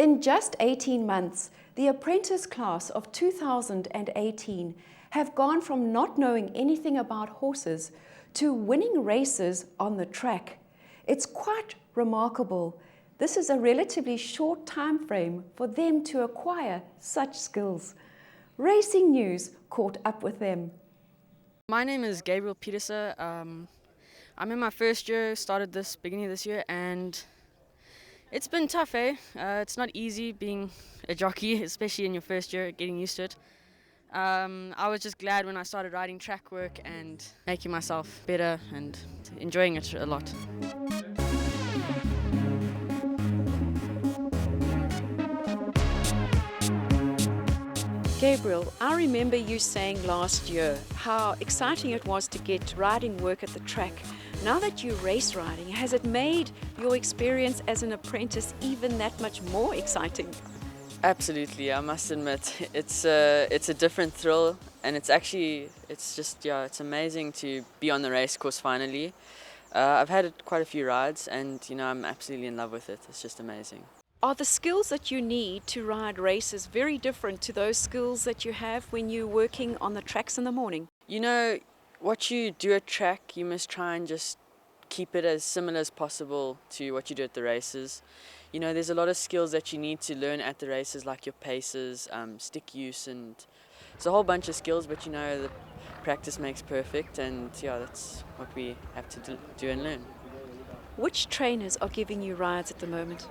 In just 18 months, the Apprentice class of 2018 have gone from not knowing anything about horses to winning races on the track. It's quite remarkable. This is a relatively short time frame for them to acquire such skills. Racing News caught up with them. My name is Gabriel Peterson. I'm in my first year, started this beginning of this year, and it's been tough, eh? It's not easy being a jockey, especially in your first year, getting used to it. I was just glad when I started riding track work and making myself better and enjoying it a lot. Gabriel, I remember you saying last year how exciting it was to get riding work at the track. Now that you're race riding, has it made your experience as an apprentice even that much more exciting? Absolutely, I must admit, it's a different thrill, and it's amazing to be on the race course finally. I've had quite a few rides, and I'm absolutely in love with it. It's just amazing. Are the skills that you need to ride races very different to those skills that you have when you're working on the tracks in the morning? What you do at track, you must try and just keep it as similar as possible to what you do at the races. There's a lot of skills that you need to learn at the races, like your paces, stick use, and it's a whole bunch of skills, but the practice makes perfect, and that's what we have to do and learn. Which trainers are giving you rides at the moment?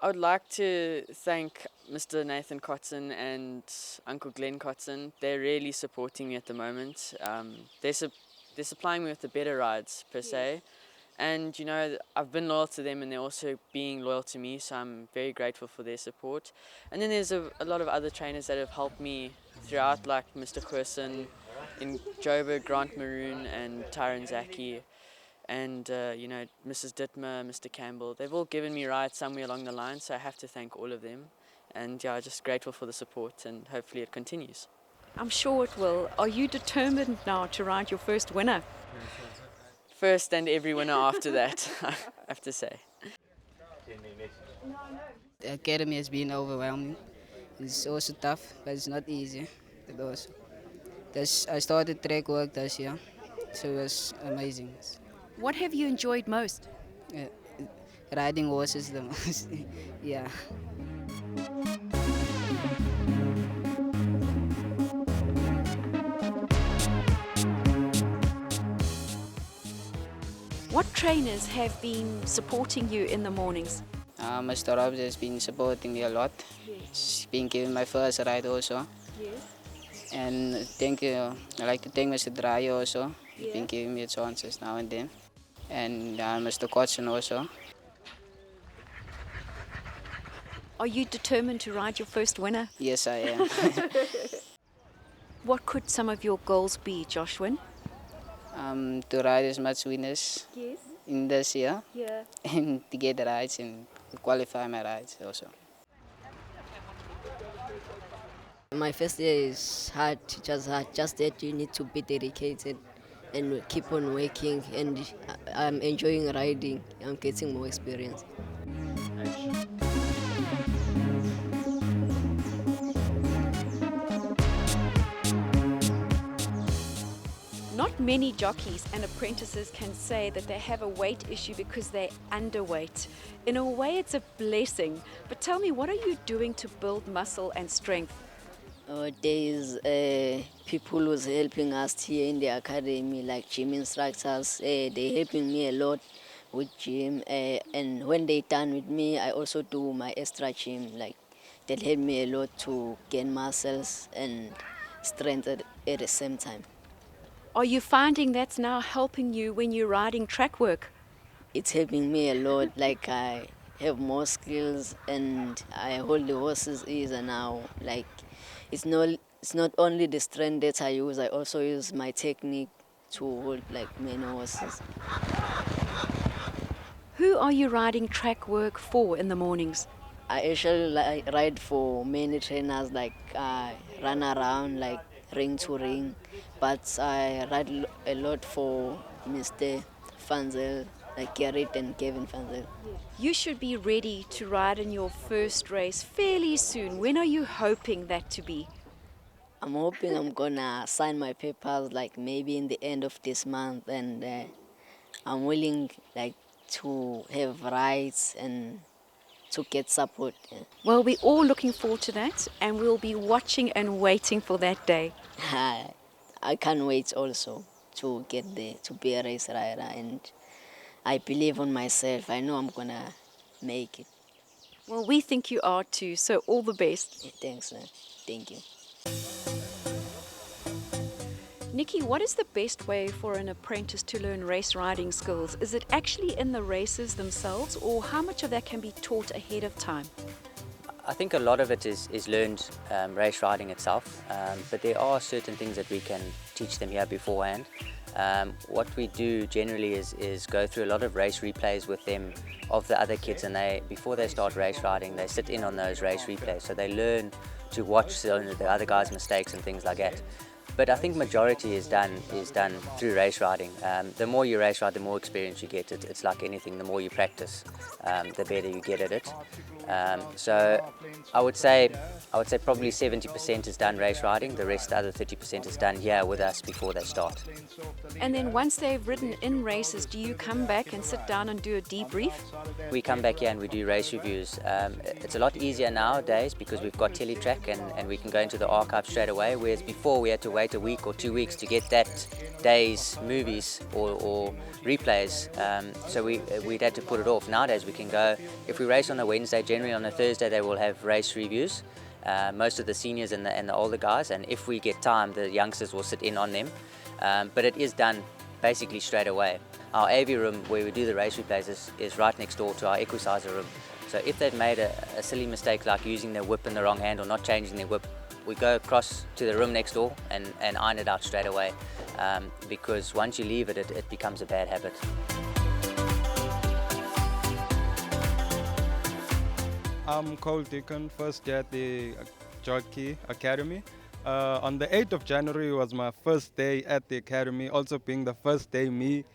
I would like to thank Mr. Nathan Cotton and Uncle Glenn Cotton. They're really supporting me at the moment. They're supplying me with the better rides per se. And I've been loyal to them, and they're also being loyal to me, so I'm very grateful for their support. And then there's a lot of other trainers that have helped me throughout, like Mr. Quirson in Joburg, Grant Maroon and Tyron Zaki. And Mrs. Dittmer, Mr. Campbell, they've all given me rides somewhere along the line, so I have to thank all of them. And just grateful for the support, and hopefully it continues. I'm sure it will. Are you determined now to ride your first winner? First and every winner after that, I have to say. The academy has been overwhelming. It's also tough, but it's not easy. I started track work this year, so it was amazing. What have you enjoyed most? Riding horses the most, yeah. What trainers have been supporting you in the mornings? Mr. Robbs has been supporting me a lot. Yes. He's been giving my first ride also. Yes. And thank you. I'd like to thank Mr. Dryer also. He's Yeah. been giving me chances now and then. And Mr. Kotson also. Are you determined to ride your first winner? Yes, I am. What could some of your goals be, Joshua? To ride as much winners Yes. in this year. Yeah. And to get the rides and qualify my rides also. My first year is hard, just that you need to be dedicated and keep on working, and I'm enjoying riding. I'm getting more experience. Not many jockeys and apprentices can say that they have a weight issue because they're underweight. In a way, it's a blessing. But tell me, what are you doing to build muscle and strength? There is people who's helping us here in the academy, like gym instructors. They're helping me a lot with gym, and when they're done with me, I also do my extra gym. Like they help me a lot to gain muscles and strength at the same time. Are you finding that's now helping you when you're riding track work? It's helping me a lot. Like I have more skills, and I hold the horses easier now. Like it's not only the strength that I use. I also use my technique to hold like many horses. Who are you riding track work for in the mornings? I actually ride for many trainers. Like I run around like ring to ring, but I ride a lot for Mr. Fanzel like Garrett and Kevin Van Zyl. You should be ready to ride in your first race fairly soon. When are you hoping that to be? I'm hoping I'm gonna sign my papers like maybe in the end of this month, and I'm willing like to have rights and to get support. Yeah. Well, we're all looking forward to that, and we'll be watching and waiting for that day. I can't wait also to get there, to be a race rider, and I believe on myself. I know I'm gonna make it. Well, we think you are too, so all the best. Yeah, thanks, man. Thank you. Nikki, what is the best way for an apprentice to learn race riding skills? Is it actually in the races themselves, or how much of that can be taught ahead of time? I think a lot of it is learned race riding itself, but there are certain things that we can teach them here beforehand. What we do generally is go through a lot of race replays with them of the other kids, and before they start race riding, they sit in on those race replays, so they learn to watch the other guys' mistakes and things like that. But I think majority is done through race riding. The more you race ride, the more experience you get. It's like anything, the more you practice, the better you get at it. So I would say probably 70% is done race riding. The rest, the other 30%, is done here with us before they start. And then once they've ridden in races, do you come back and sit down and do a debrief? We come back here and we do race reviews. It's a lot easier nowadays because we've got teletrack and we can go into the archive straight away, whereas before we had to wait a week or 2 weeks to get that day's movies or replays. So we'd had to put it off. Nowadays we can go, if we race on a Wednesday, generally on a Thursday they will have race reviews, most of the seniors and the older guys, and if we get time the youngsters will sit in on them, but it is done basically straight away. Our AV room where we do the race replays is right next door to our equisizer room, so if they've made a silly mistake like using their whip in the wrong hand or not changing their whip, we go across to the room next door and iron it out straight away, because once you leave it becomes a bad habit. I'm Cole Deacon, first year at the Jockey Academy. On the 8th of January was my first day at the academy, also being the first day me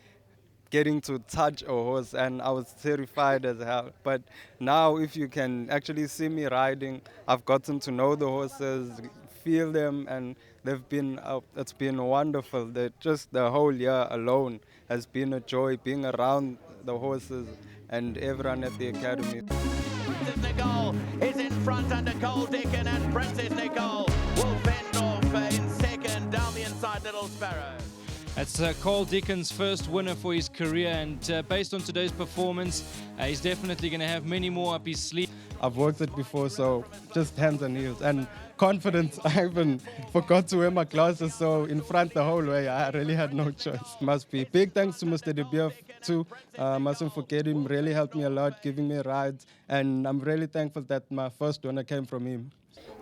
getting to touch a horse, and I was terrified as hell. But now if you can actually see me riding, I've gotten to know the horses, feel them, and it's been wonderful. Just the whole year alone has been a joy, being around the horses and everyone at the academy. Nicole is in front under Cole Deacon, and Princess Nicole will fend off in second down the inside Little Sparrow. That's Cole Deacon's first winner for his career, and based on today's performance, he's definitely going to have many more up his sleeve. I've worked it before, so just hands and heels. And confidence, I even forgot to wear my glasses, so in front the whole way, I really had no choice. Must be big thanks to Mr. De Beer too. Mustn't forget him, really helped me a lot, giving me rides, and I'm really thankful that my first winner came from him.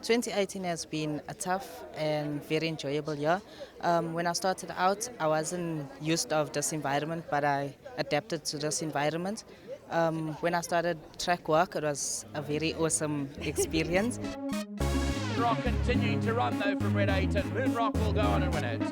2018 has been a tough and very enjoyable year. When I started out, I wasn't used of this environment, but I adapted to this environment. When I started track work, it was a very awesome experience. Moonrock continuing to run though from Red 8, and Moonrock will go on and win it.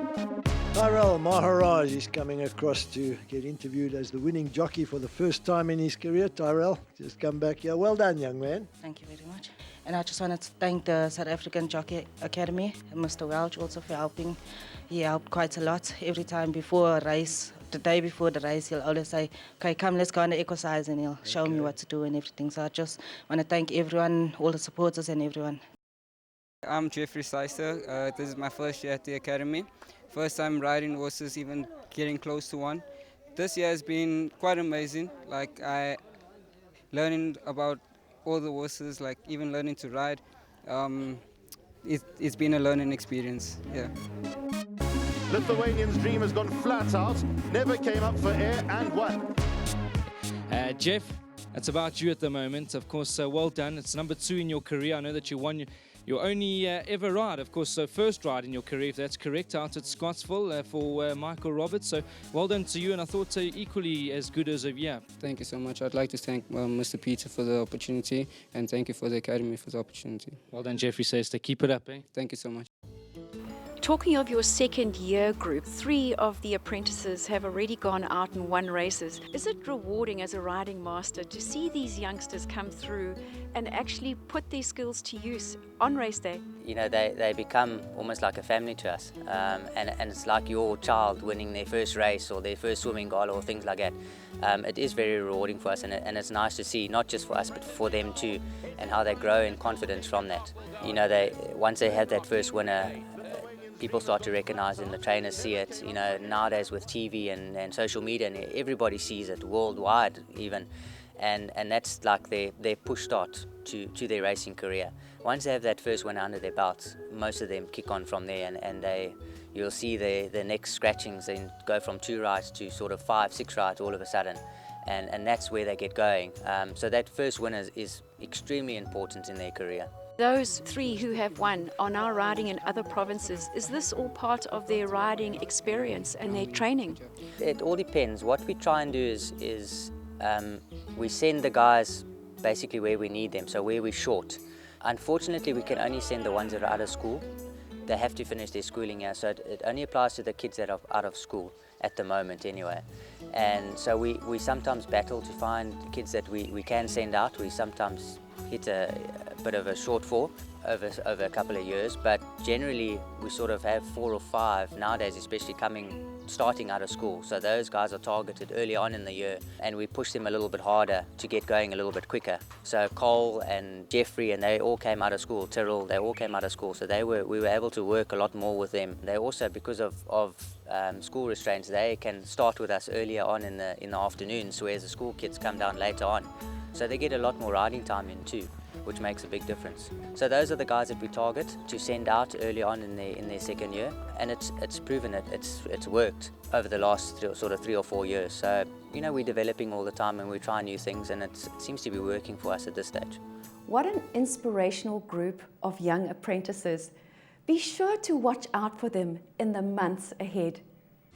Tyrell Maharaj is coming across to get interviewed as the winning jockey for the first time in his career. Tyrell, just come back here. Well done, young man. Thank you very much. And I just wanted to thank the South African Jockey Academy and Mr. Welch also for helping. He helped quite a lot. Every time before a race, the day before the race, he'll always say, okay, come, let's go on the exercise, and he'll show me what to do and everything. So I just want to thank everyone, all the supporters and everyone. I'm Jeffrey Seister. This is my first year at the academy. First time riding horses, even getting close to one. This year has been quite amazing. Like learning about all the horses, like even learning to ride. It's been a learning experience, yeah. Lithuanian's dream has gone flat out, never came up for air and won. Jeff, it's about you at the moment. Of course, well done. It's number 2 in your career. I know that you won your only ever ride, of course, so first ride in your career, if that's correct, out at Scottsville for Michael Roberts. So well done to you, and I thought equally as good as of yeah. Thank you so much. I'd like to thank Mr. Peter for the opportunity, and thank you for the academy for the opportunity. Well done, Jeffrey says to keep it up, eh? Thank you so much. Talking of your second year group, 3 of the apprentices have already gone out and won races. Is it rewarding as a riding master to see these youngsters come through and actually put their skills to use on race day? You know, they become almost like a family to us, and it's like your child winning their first race or their first swimming gala or things like that. It is very rewarding for us, and it's nice to see, not just for us but for them too, and how they grow in confidence from that. You know, once they have that first winner, people start to recognize it and the trainers see it. You know, nowadays with TV and social media, and everybody sees it worldwide even, and that's like their push start to their racing career. Once they have that first winner under their belts, most of them kick on from there, and you'll see the next scratchings and go from 2 rides to sort of 5, 6 rides all of a sudden, and that's where they get going. So that first winner is extremely important in their career. Those 3 who have won are now riding in other provinces. Is this all part of their riding experience and their training? It all depends. What we try and do is we send the guys basically where we need them, so where we're short. Unfortunately, we can only send the ones that are out of school. They have to finish their schooling here, so it only applies to the kids that are out of school at the moment anyway. And so we sometimes battle to find kids that we can send out. We sometimes hit a bit of a shortfall over a couple of years, but generally we sort of have 4 or 5 nowadays, especially starting out of school. So those guys are targeted early on in the year, and we push them a little bit harder to get going a little bit quicker. So Cole and Jeffrey, and they all came out of school, Tyrrell, they all came out of school, so we were able to work a lot more with them. They also, because of school restraints, they can start with us earlier on in the afternoons, whereas the school kids come down later on. So they get a lot more riding time in too, which makes a big difference. So those are the guys that we target to send out early on in their second year, and it's proven it's worked over the last sort of 3 or 4 years. So, you know, we're developing all the time and we're trying new things, and it seems to be working for us at this stage. What an inspirational group of young apprentices. Be sure to watch out for them in the months ahead.